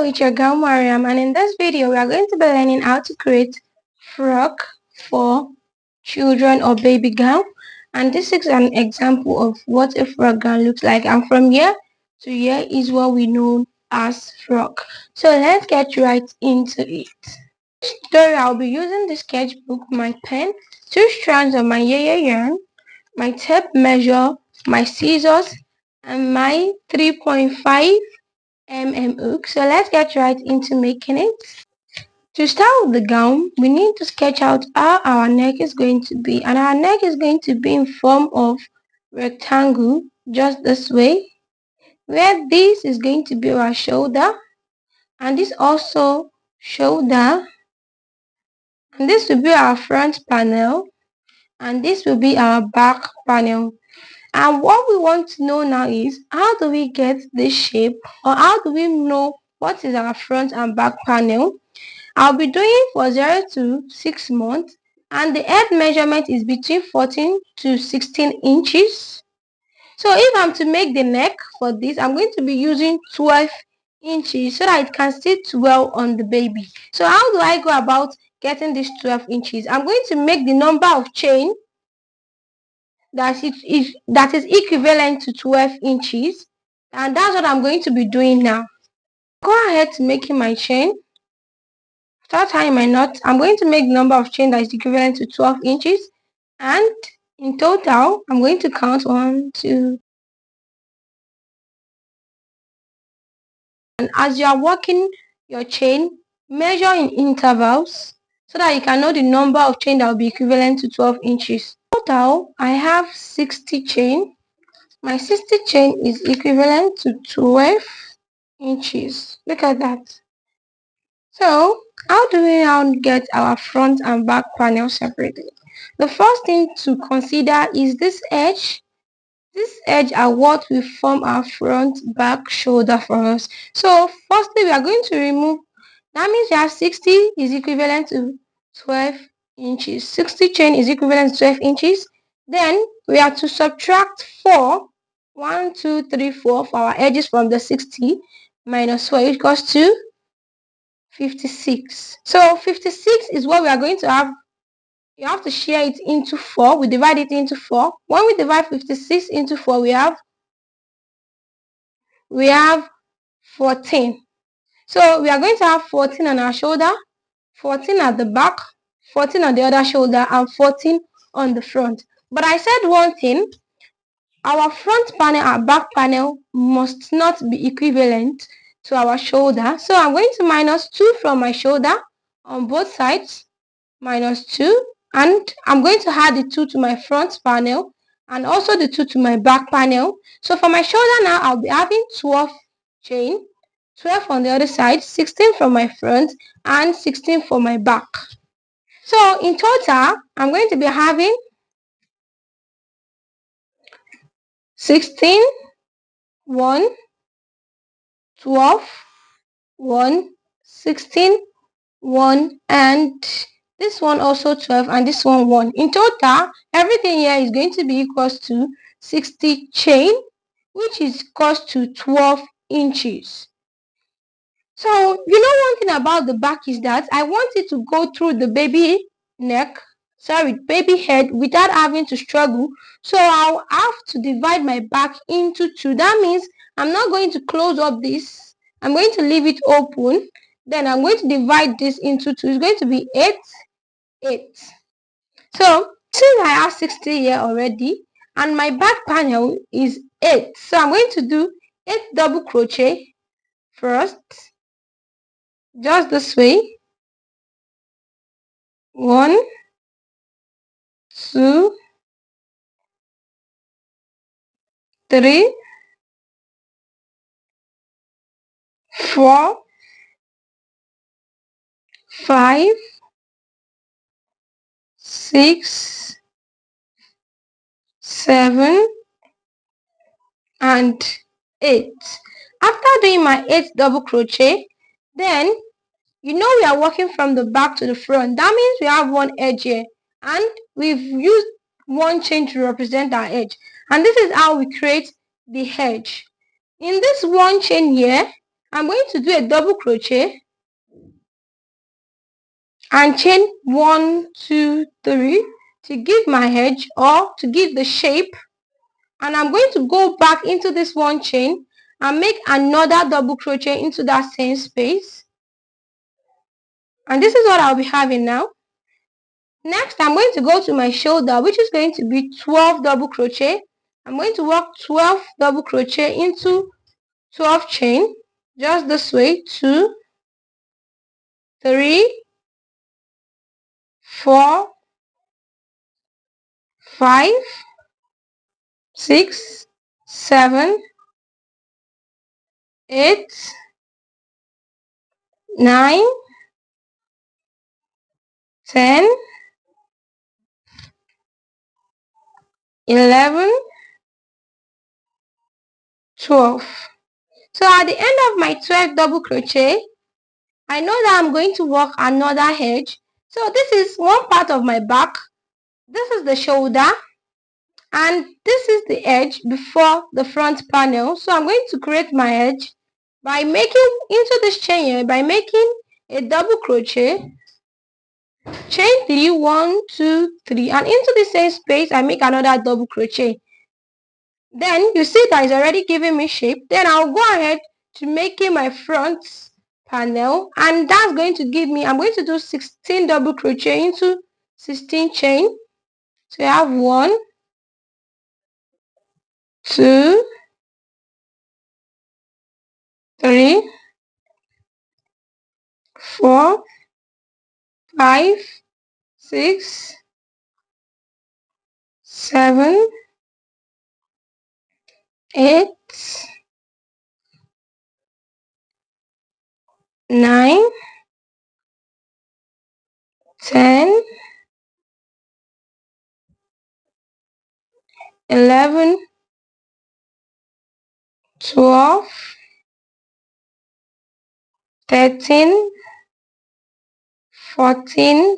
it's your girl Mariam, and in this video we are going to be learning how to create frock for children or baby gown. And this is an example of what a frock gown looks like, and from here to here is what we know as frock. So let's get right into it. Today I'll be using the sketchbook, my pen, 2 strands of my yarn, my tape measure, my scissors, and my 3.5 hook. So let's get right into making it. To start with the gown, we need to sketch out how our neck is going to be, and our neck is going to be in form of rectangle, just this way, where this is going to be our shoulder, and this also shoulder, and this will be our front panel, and this will be our back panel. And what we want to know now is, how do we get this shape, or how do we know what is our front and back panel? I'll be doing for 0 to 6 months, and the head measurement is between 14 to 16 inches. So if I'm to make the neck for this, I'm going to be using 12 inches so that it can sit well on the baby. So how do I go about getting this 12 inches? I'm going to make the number of chain that is equivalent to 12 inches, and that's what I'm going to be doing now. Go ahead to making my chain. Start tying my knot. I'm going to make the number of chain that is equivalent to 12 inches, and in total I'm going to count 1, 2. And as you are working your chain, measure in intervals so that you can know the number of chain that will be equivalent to 12 inches. In total, I have 60 chain. My 60 chain is equivalent to 12 inches. Look at that. So how do we now get our front and back panel separated? The first thing to consider is this edge. This edge are what will form our front, back, shoulder for us. So firstly, we are going to remove. That means we have 60 is equivalent to 12 inches. 60 chain is equivalent to 12 inches. Then we have to subtract 4. 1, 2, 3, 4 for our edges from the 60 minus 4 equals to 56. So 56 is what we are going to have. You have to share it into 4. We divide it into 4. When we divide 56 into 4, we have 14. So we are going to have 14 on our shoulder, 14 at the back, 14 on the other shoulder, and 14 on the front. But I said one thing: our front panel and back panel must not be equivalent to our shoulder. So I'm going to minus 2 from my shoulder on both sides, minus 2, and I'm going to add the 2 to my front panel and also the 2 to my back panel. So for my shoulder now, I'll be having 12 chain, 12 on the other side, 16 from my front and 16 for my back. So in total, I'm going to be having 16, 1, 12, 1, 16, 1, and this one also 12, and this one 1. In total, everything here is going to be equals to 60 chain, which is equals to 12 inches. So you know, one thing about the back is that I want it to go through the baby head without having to struggle. So I'll have to divide my back into 2. That means I'm not going to close up this. I'm going to leave it open. Then I'm going to divide this into 2. It's going to be 8, 8. So since I have 60 here already, and my back panel is 8, so I'm going to do 8 double crochet first, just this way. 1, 2, 3, 4, 5, 6, 7, and 8. After doing my 8 double crochet, then you know we are working from the back to the front. That means we have one edge here, and we've used one chain to represent our edge, and this is how we create the edge. In this one chain here, I'm going to do a double crochet and chain 1, 2, 3 to give my edge or to give the shape. And I'm going to go back into this one chain and make another double crochet into that same space. And this is what I'll be having now. Next, I'm going to go to my shoulder, which is going to be 12 double crochet. I'm going to work 12 double crochet into 12 chain, just this way. 2, 3, 4, 5, 6, 7, 8, 9, 10, 11, 12. So at the end of my 12 double crochet, I know that I'm going to work another edge. So this is one part of my back. This is the shoulder. And this is the edge before the front panel. So I'm going to create my edge by making into this chain here, by making a double crochet, chain 3, 1, 2, 3, and into the same space I make another double crochet. Then you see that it's already giving me shape. Then I'll go ahead to making my front panel, and that's going to give me, I'm going to do 16 double crochet into 16 chain. So I have 1, 2, 3, 4, 5, 6, 7, 8, 9, 10, 11, 12, 13, 14,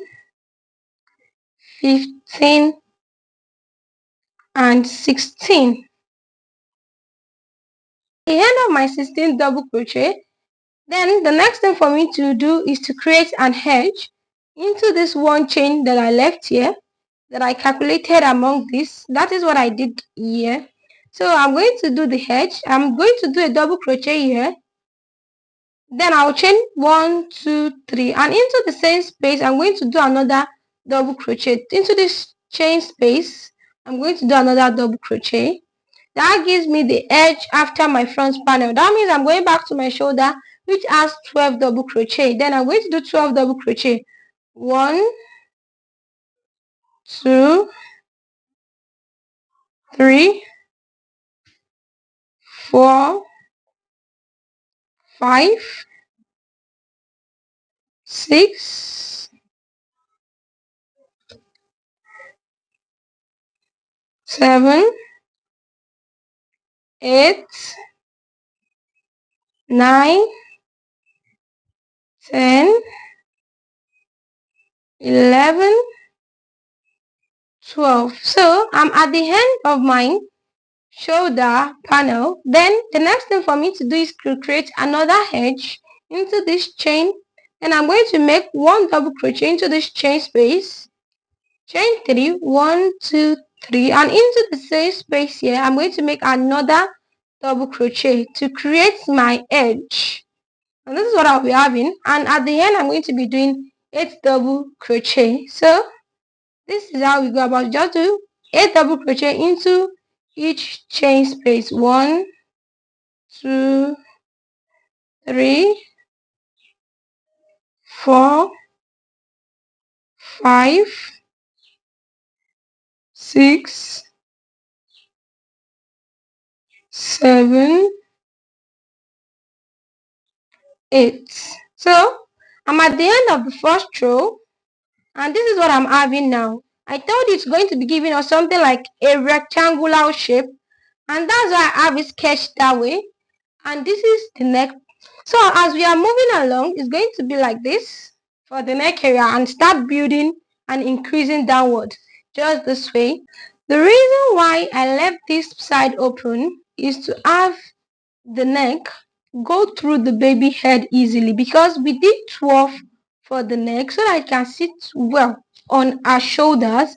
15, and 16. At the end of my 16 double crochet, then the next thing for me to do is to create an edge into this one chain that I left here, that I calculated among this. That is what I did here. So I'm going to do the edge. I'm going to do a double crochet here. Then I'll chain 1, 2, 3, and into the same space I'm going to do another double crochet. Into this chain space I'm going to do another double crochet. That gives me the edge after my front panel. That means I'm going back to my shoulder, which has 12 double crochet. Then I'm going to do 12 double crochet. 1, 2, 3, 4, 5, 6, 7, 8, 9, 10, 11, 12. So I'm at the end of my shoulder panel. Then the next thing for me to do is to create another edge into this chain. And I'm going to make one double crochet into this chain space. Chain 3, 1, 2, 3, and into the same space here I'm going to make another double crochet to create my edge. And this is what I'll be having. And at the end I'm going to be doing 8 double crochet. So this is how we go about. Just do 8 double crochet into each chain space. 1, 2, 3, 4, 5, 6, 7, 8. So I'm at the end of the first row, and this is what I'm having now. I told you it's going to be giving us something like a rectangular shape, and that's why I have it sketched that way. And this is the neck. So as we are moving along, it's going to be like this for the neck area, and start building and increasing downward just this way. The reason why I left this side open is to have the neck go through the baby head easily, because we did 12 for the neck so that I can sit well on our shoulders,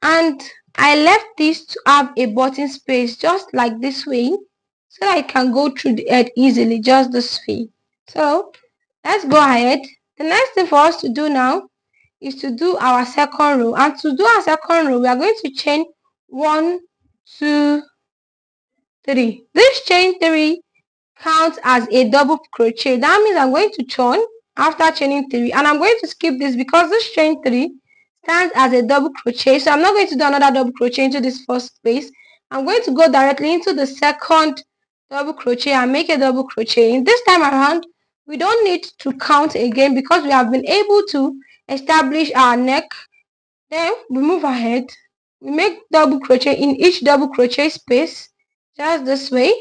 and I left this to have a button space just like this way so that I can go through the head easily, just this way. So let's go ahead. The next thing for us to do now is to do our second row, and to do our second row we are going to chain 1, 2, 3. This chain 3 counts as a double crochet. That means I'm going to turn after chaining 3, and I'm going to skip this because this chain 3 stands as a double crochet. So I'm not going to do another double crochet into this first space. I'm going to go directly into the second double crochet and make a double crochet. In this time around, we don't need to count again because we have been able to establish our neck. Then we move ahead. We make double crochet in each double crochet space, just this way.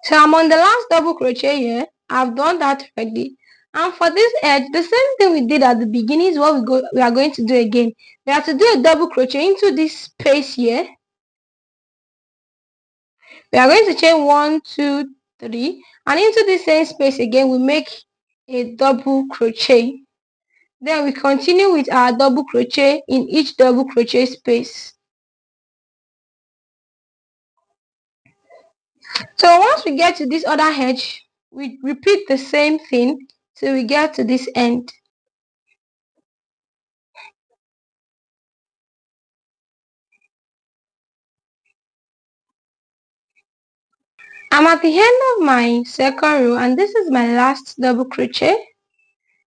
So I'm on the last double crochet here. I've done that already. And for this edge, the same thing we did at the beginning is what we are going to do again. We have to do a double crochet into this space here. We are going to chain 1, 2, 3, and into the same space again we make a double crochet. Then we continue with our double crochet in each double crochet space. So once we get to this other edge, we repeat the same thing till we get to this end. I'm at the end of my second row, and this is my last double crochet.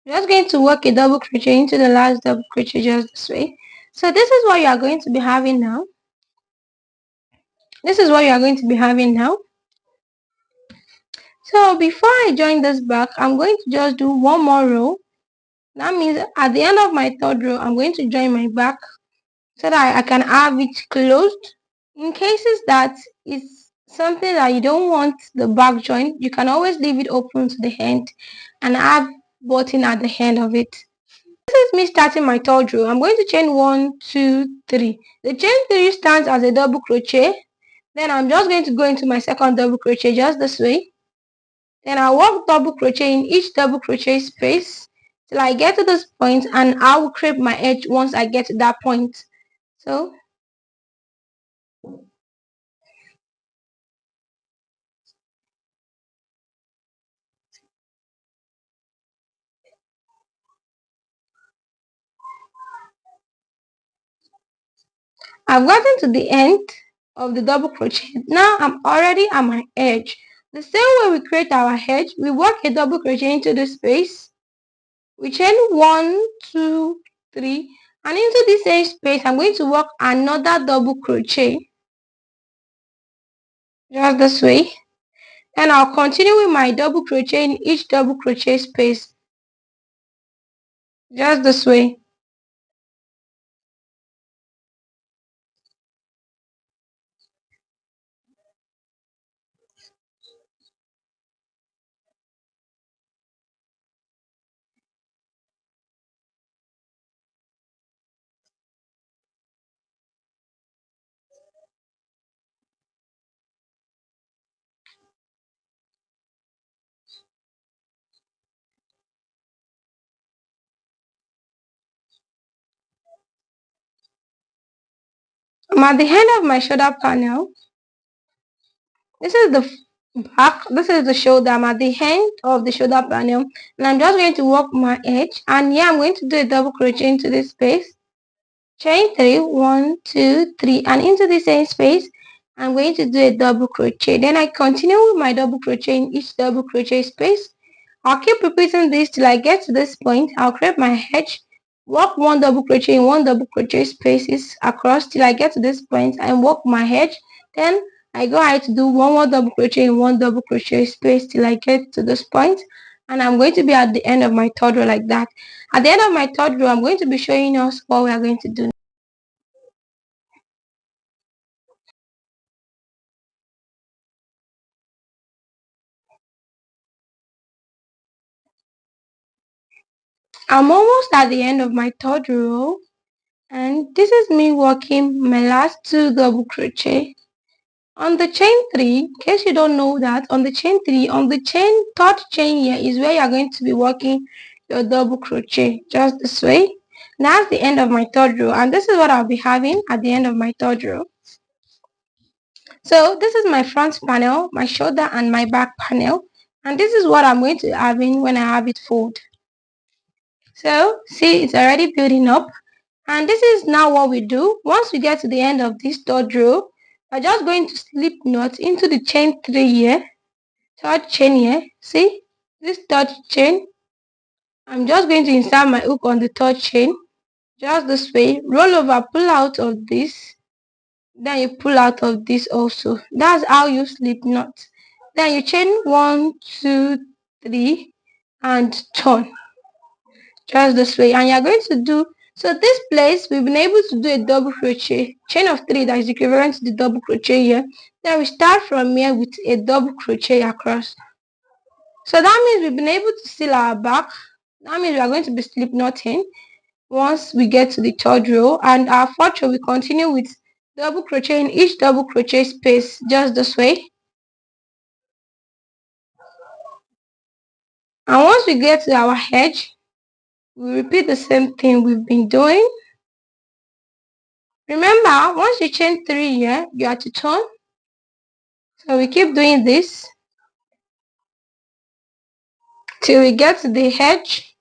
I'm just going to work a double crochet into the last double crochet just this way. So this is what you are going to be having now. This is what you are going to be having now. So before I join this back, I'm going to just do one more row. That means at the end of my third row, I'm going to join my back so that I can have it closed. In cases that it's something that you don't want the back joint, you can always leave it open to the end and have button at the end of it. This is me starting my third row. I'm going to chain 1, 2, 3. The chain 3 stands as a double crochet. Then I'm just going to go into my second double crochet just this way. Then I'll work double crochet in each double crochet space till I get to this point, and I will crepe my edge once I get to that point. So I've gotten to the end of the double crochet. Now I'm already at my edge. The same way we create our edge, we work a double crochet into the space. We chain 1, 2, 3, and into the same space I'm going to work another double crochet just this way. And I'll continue with my double crochet in each double crochet space just this way. I'm at the end of my shoulder panel. This is the back, this is the shoulder. I'm at the end of the shoulder panel, and I'm just going to work my edge, and yeah, I'm going to do a double crochet into this space. Chain 3, 1, 2, 3, and into the same space I'm going to do a double crochet. Then I continue with my double crochet in each double crochet space. I'll keep repeating this till I get to this point. I'll create my edge, work one double crochet in one double crochet spaces across till I get to this point and work my edge. Then I go ahead to do one more double crochet in one double crochet space till I get to this point, and I'm going to be at the end of my third row like that. At the end of my third row, I'm going to be showing us what we are going to do. I'm almost at the end of my third row, and this is me working my last 2 double crochet. On the chain 3, in case you don't know that, on the chain 3, on the third chain here is where you're going to be working your double crochet, just this way. That's the end of my third row, and this is what I'll be having at the end of my third row. So this is my front panel, my shoulder and my back panel, and this is what I'm going to be having when I have it fold. So see, it's already building up, and this is now what we do. Once we get to the end of this third row, we're just going to slip knot into the chain 3 here, third chain here. See this third chain, I'm just going to insert my hook on the third chain, just this way, roll over, pull out of this, then you pull out of this also. That's how you slip knot. Then you chain 1, 2, 3 and turn, just this way, and you're going to do, so this place we've been able to do a double crochet, chain of 3 that is equivalent to the double crochet here. Then we start from here with a double crochet across. So that means we've been able to seal our back. That means we are going to be slip knotting once we get to the third row, and our fourth row we continue with double crochet in each double crochet space, just this way. And once we get to our edge, we repeat the same thing we've been doing. Remember, once you chain 3 here, you have to turn. So we keep doing this till we get to the edge.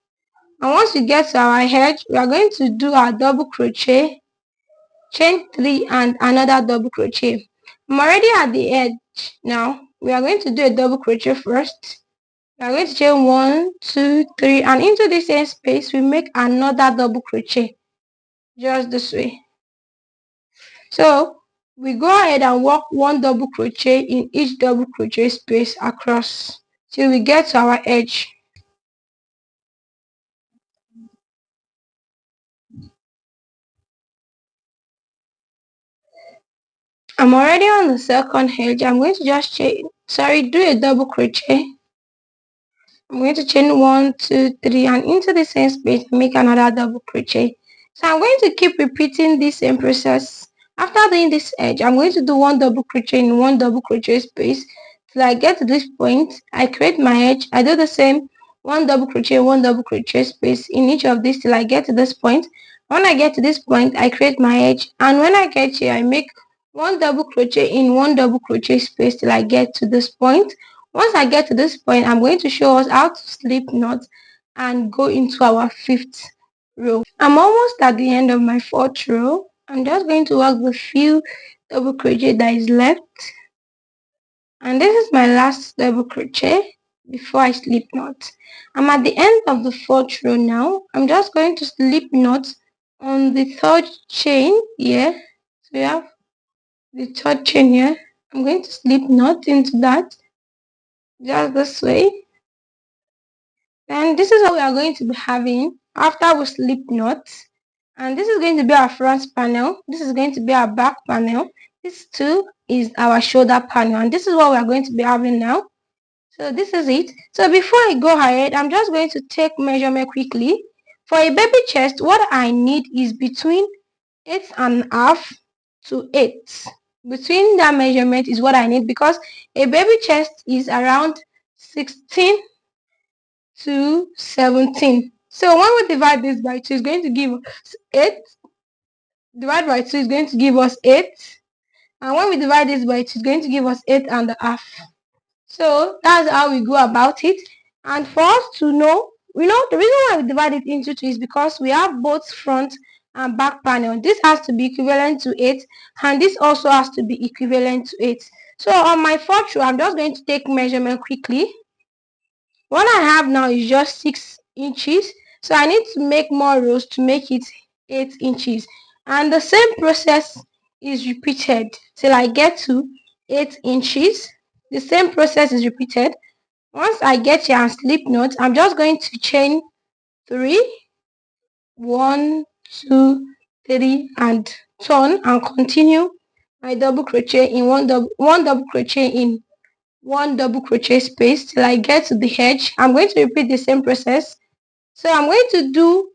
And once we get to our edge, we are going to do our double crochet, chain 3 and another double crochet. I'm already at the edge now. We are going to do a double crochet first. We are going to chain 1, 2, 3, and into the same space we make another double crochet, just this way. So we go ahead and work 1 double crochet in each double crochet space across till we get to our edge. I'm already on the second edge. I'm going to just do a double crochet. I'm going to chain 1, 2, 3, and into the same space make another double crochet. So I'm going to keep repeating this same process. After doing this edge, I'm going to do 1 double crochet in 1 double crochet space till I get to this point. I create my edge. I do the same 1 double crochet, 1 double crochet space in each of these till I get to this point. When I get to this point, I create my edge, and when I get here, I make 1 double crochet in 1 double crochet space till I get to this point. Once I get to this point, I'm going to show us how to slip knot and go into our 5th row. I'm almost at the end of my 4th row. I'm just going to work the few double crochet that is left. And this is my last double crochet before I slip knot. I'm at the end of the 4th row now. I'm just going to slip knot on the 3rd chain here. So we have the 3rd chain here. I'm going to slip knot into that, just this way. And this is what we are going to be having after we slip knots. And this is going to be our front panel. This is going to be our back panel. This too is our shoulder panel. And this is what we are going to be having now. So this is it. So before I go ahead, I'm just going to take measurement quickly. For a baby chest, what I need is between 8.5 to 8. Between that measurement is what I need, because a baby chest is around 16 to 17. So when we divide this by 2, it's going to give us 8. Divide by 2 is going to give us 8. And when we divide this by 2, it's going to give us 8.5. So that's how we go about it. And for us to know, the reason why we divide it into 2 is because we have both front and back panel. This has to be equivalent to 8, and this also has to be equivalent to 8. So on my 4th row, I'm just going to take measurement quickly. What I have now is just 6 inches, so I need to make more rows to make it 8 inches, and the same process is repeated till I get to 8 inches. The same process is repeated. Once I get here and slip knot, I'm just going to chain 3, 1, 2, 3, and turn and continue my double crochet in one double crochet in 1 double crochet space till I get to the edge. I'm going to repeat the same process So I'm going to do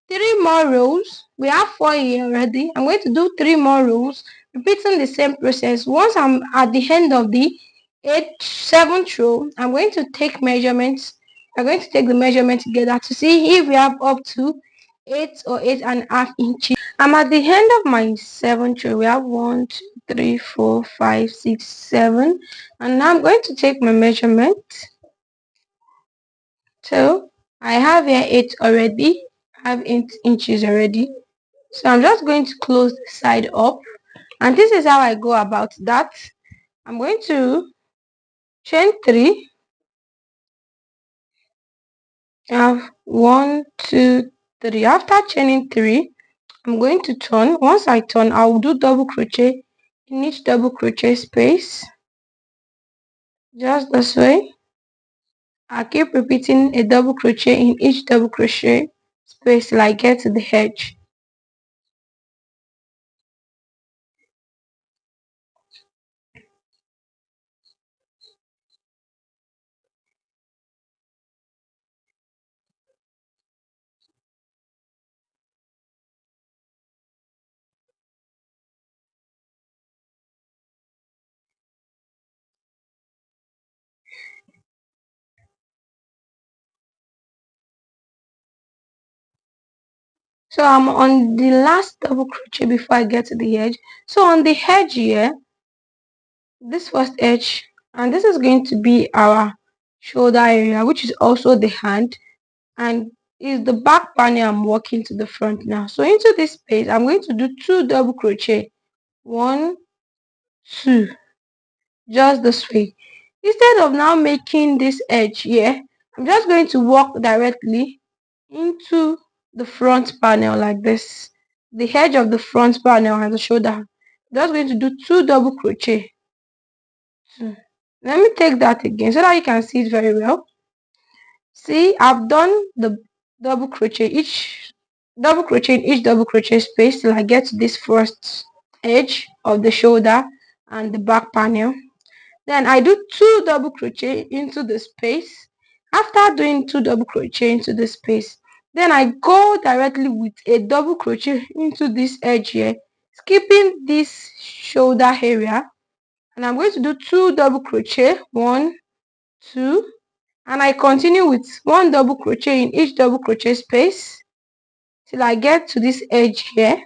3 more rows. We have 4 here already. I'm going to do 3 more rows, repeating the same process. Once I'm at the end of the 7th row, I'm going to take measurements. I'm going to take the measurement together to see if we have up to 8 or 8.5 inches. I'm at the end of my 7th row. We have 1, 2, 3, 4, 5, 6, 7, and now I'm going to take my measurement. So I have here 8 already. I have 8 inches already. So I'm just going to close the side up, and this is how I go about that. I'm going to chain 3. I have 1, 2, 3. After chaining 3, I'm going to turn. Once I turn, I'll do double crochet in each double crochet space, just this way. I keep repeating a double crochet in each double crochet space till I get to the edge. So I'm on the last double crochet before I get to the edge. So on the edge here, this first edge, and this is going to be our shoulder area, which is also the hand, and is the back panel. I'm working to the front now. So into this space, I'm going to do 2 double crochet. 1, 2, just this way. Instead of now making this edge here, I'm just going to walk directly into the front panel like this, the edge of the front panel and the shoulder. I'm just going to do 2 double crochet. 2. Let me take that again so that you can see it very well. See, I've done the double crochet in each double crochet space till I get to this first edge of the shoulder and the back panel. Then I do 2 double crochet into the space. After doing 2 double crochet into the space, then I go directly with a double crochet into this edge here, skipping this shoulder area, and I'm going to do 2 double crochet. 1, 2, and I continue with 1 double crochet in each double crochet space till I get to this edge here.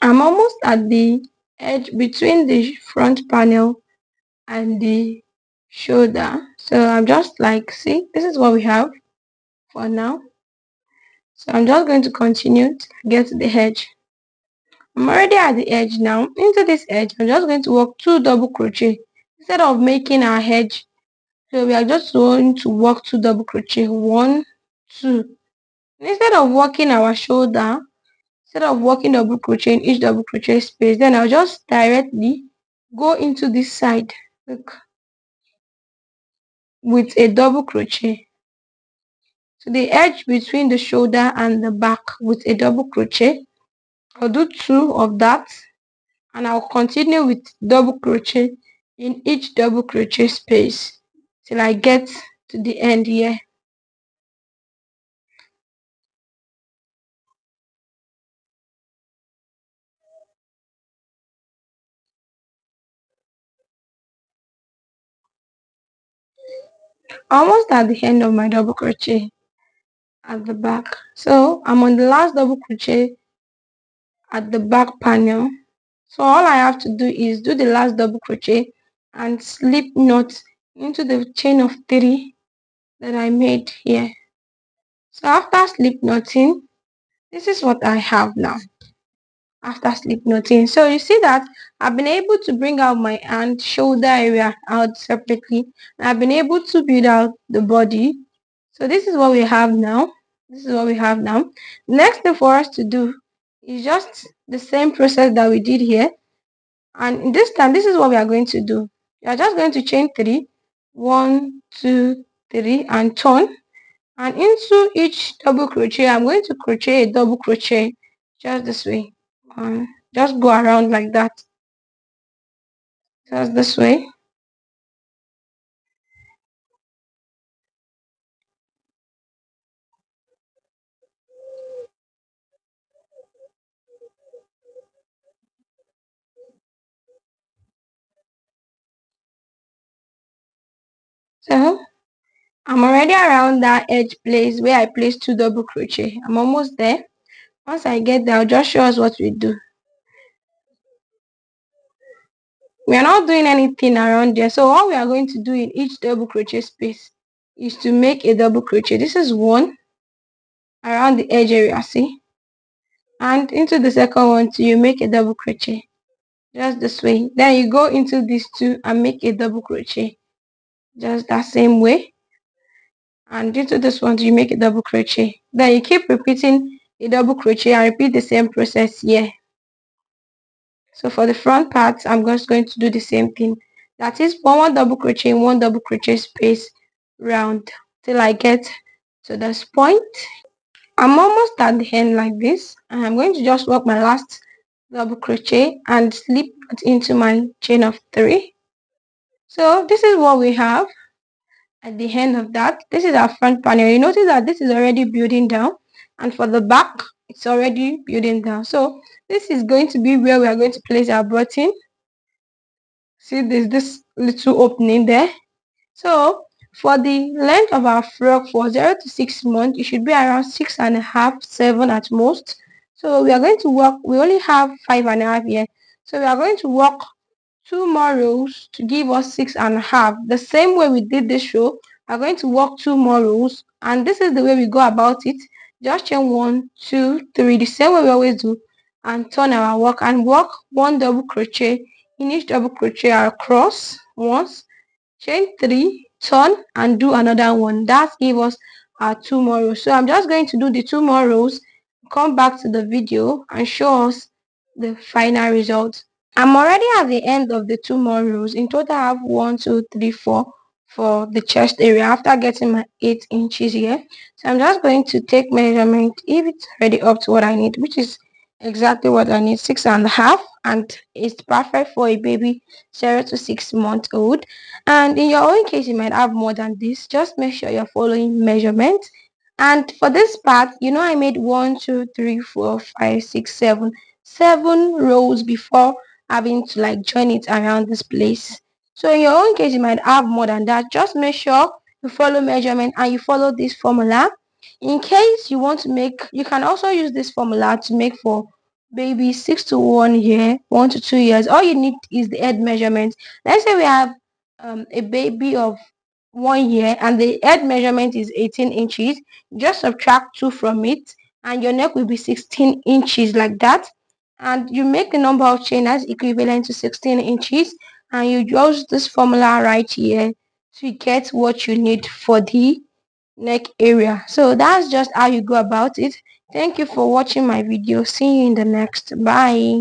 I'm almost at the edge between the front panel and the shoulder. So I'm just like, see, this is what we have for now. So I'm just going to continue to get to the edge. I'm already at the edge now. Into this edge, I'm just going to work 2 double crochet instead of making our edge. So we are just going to work 2 double crochet. 1, 2. Instead of working our shoulder, instead of working double crochet in each double crochet space, then I'll just directly go into this side, look, with a double crochet. So the edge between the shoulder and the back with a double crochet. I'll do 2 of that, and I'll continue with double crochet in each double crochet space till I get to the end here. Almost at the end of my double crochet at the back. So I'm on the last double crochet at the back panel. So all I have to do is do the last double crochet and slip knot into the chain of 3 that I made here. So after slip knotting, this is what I have now after slip knotting. So you see that I've been able to bring out my hand, shoulder area out separately. I've been able to build out the body. So this is what we have now. This is what we have now. Next thing for us to do is just the same process that we did here. And this time, this is what we are going to do. We are just going to chain 3. 1, 2, 3 and turn. And into each double crochet, I'm going to crochet a double crochet just this way. Just go around like that. Just this way. So I'm already around that edge place where I placed 2 double crochet. I'm almost there. Once I get there, I'll just show us what we do. We are not doing anything around there. So all we are going to do in each double crochet space is to make a double crochet. This is one around the edge area, see? And into the second one too, you make a double crochet. Just this way. Then you go into these two and make a double crochet. Just that same way. And into this one too, you make a double crochet. Then you keep repeating a double crochet and repeat the same process here. So for the front part, I'm just going to do the same thing. That is one double crochet in one double crochet space round till I get to this point. I'm almost at the end like this, and I'm going to just work my last double crochet and slip it into my chain of 3. So this is what we have at the end of that. This is our front panel. You notice that this is already building down, and for the back it's already building down. So this is going to be where we are going to place our button. See, there's this little opening there. So for the length of our frock for 0 to 6 months, it should be around 6.5, 7 at most. So we are going to work, we only have 5.5 here. So we are going to work 2 more rows to give us 6.5. The same way we did this row, we are going to work 2 more rows, and this is the way we go about it. Just chain 1, 2, 3, the same way we always do, and turn our work and work 1 double crochet in each double crochet across once, chain 3, turn and do another one. That gives us our 2 more rows. So I'm just going to do the 2 more rows, come back to the video and show us the final result. I'm already at the end of the 2 more rows. In total I have 1, 2, 3, 4 for the chest area after getting my 8 inches here. So I'm just going to take measurement if it's already up to what I need, which is exactly what I need, 6.5, and it's perfect for a baby 0 to 6 month old. And in your own case you might have more than this. Just make sure you're following measurement. And for this part, you know, I made 1, 2, 3, 4, 5, 6, 7 rows before having to like join it around this place. So in your own case you might have more than that. Just make sure you follow measurement and you follow this formula. In case you want to make, you can also use this formula to make for baby 6 to 1 year, 1 to 2 years. All you need is the head measurement. Let's say we have a baby of 1 year and the head measurement is 18 inches. Just subtract 2 from it and your neck will be 16 inches like that. And you make the number of chain as equivalent to 16 inches, and you use this formula right here to get what you need for the neck area. So that's just how you go about it. Thank you for watching my video. See you in the next. Bye.